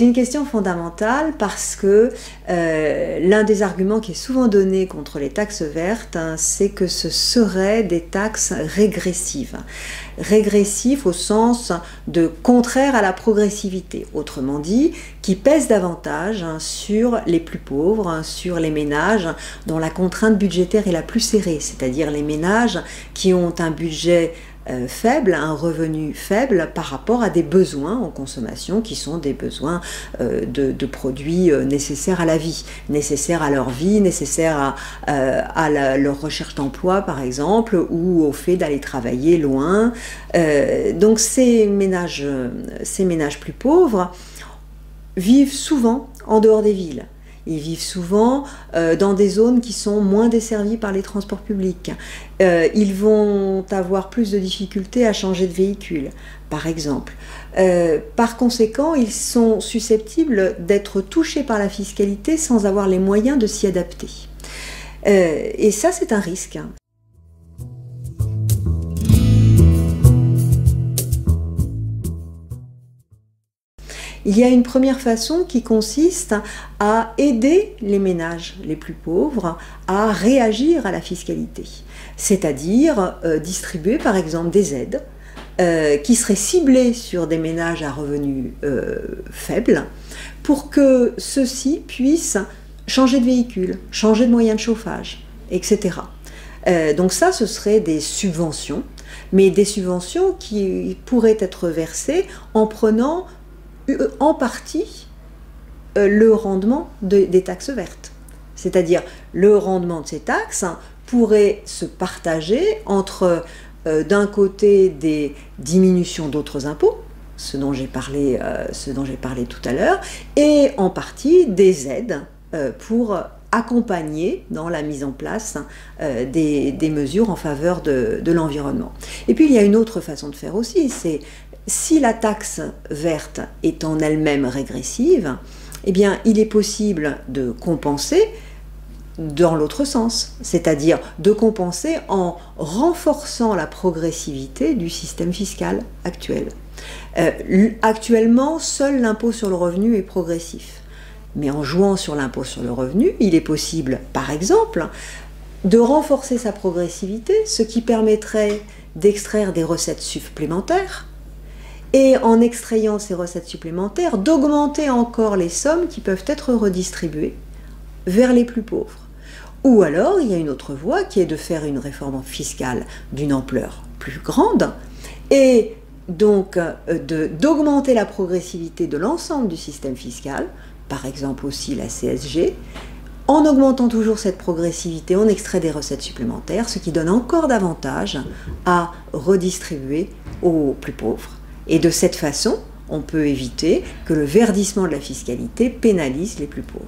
C'est une question fondamentale parce que l'un des arguments qui est souvent donné contre les taxes vertes, c'est que ce seraient des taxes régressives. Régressives au sens de contraire à la progressivité, autrement dit, qui pèsent davantage sur les plus pauvres, sur les ménages dont la contrainte budgétaire est la plus serrée, c'est-à-dire les ménages qui ont un budget faible, un revenu faible par rapport à des besoins en consommation qui sont des besoins de produits nécessaires à la vie, nécessaires à leur vie, nécessaires à leur recherche d'emploi par exemple, ou au fait d'aller travailler loin. Donc ces ménages plus pauvres vivent souvent en dehors des villes. Ils vivent souvent dans des zones qui sont moins desservies par les transports publics. Ils vont avoir plus de difficultés à changer de véhicule, par exemple. Par conséquent, ils sont susceptibles d'être touchés par la fiscalité sans avoir les moyens de s'y adapter. Et ça, c'est un risque. Il y a une première façon qui consiste à aider les ménages les plus pauvres à réagir à la fiscalité, c'est-à-dire distribuer par exemple des aides qui seraient ciblées sur des ménages à revenus faibles pour que ceux-ci puissent changer de véhicule, changer de moyen de chauffage, etc. Donc ça, ce seraient des subventions, mais des subventions qui pourraient être versées en prenant en partie le rendement des taxes vertes. C'est-à-dire le rendement de ces taxes pourrait se partager entre d'un côté des diminutions d'autres impôts, ce dont j'ai parlé tout à l'heure, et en partie des aides pour accompagner dans la mise en place des mesures en faveur de l'environnement. Et puis il y a une autre façon de faire aussi, c'est si la taxe verte est en elle-même régressive, eh bien, il est possible de compenser dans l'autre sens, c'est-à-dire de compenser en renforçant la progressivité du système fiscal actuel. Actuellement, seul l'impôt sur le revenu est progressif. Mais en jouant sur l'impôt sur le revenu, il est possible, par exemple, de renforcer sa progressivité, ce qui permettrait d'extraire des recettes supplémentaires, et en extrayant ces recettes supplémentaires, d'augmenter encore les sommes qui peuvent être redistribuées vers les plus pauvres. Ou alors, il y a une autre voie qui est de faire une réforme fiscale d'une ampleur plus grande, et donc d'augmenter la progressivité de l'ensemble du système fiscal, par exemple aussi la CSG. En augmentant toujours cette progressivité, on extrait des recettes supplémentaires, ce qui donne encore davantage à redistribuer aux plus pauvres. Et de cette façon, on peut éviter que le verdissement de la fiscalité pénalise les plus pauvres.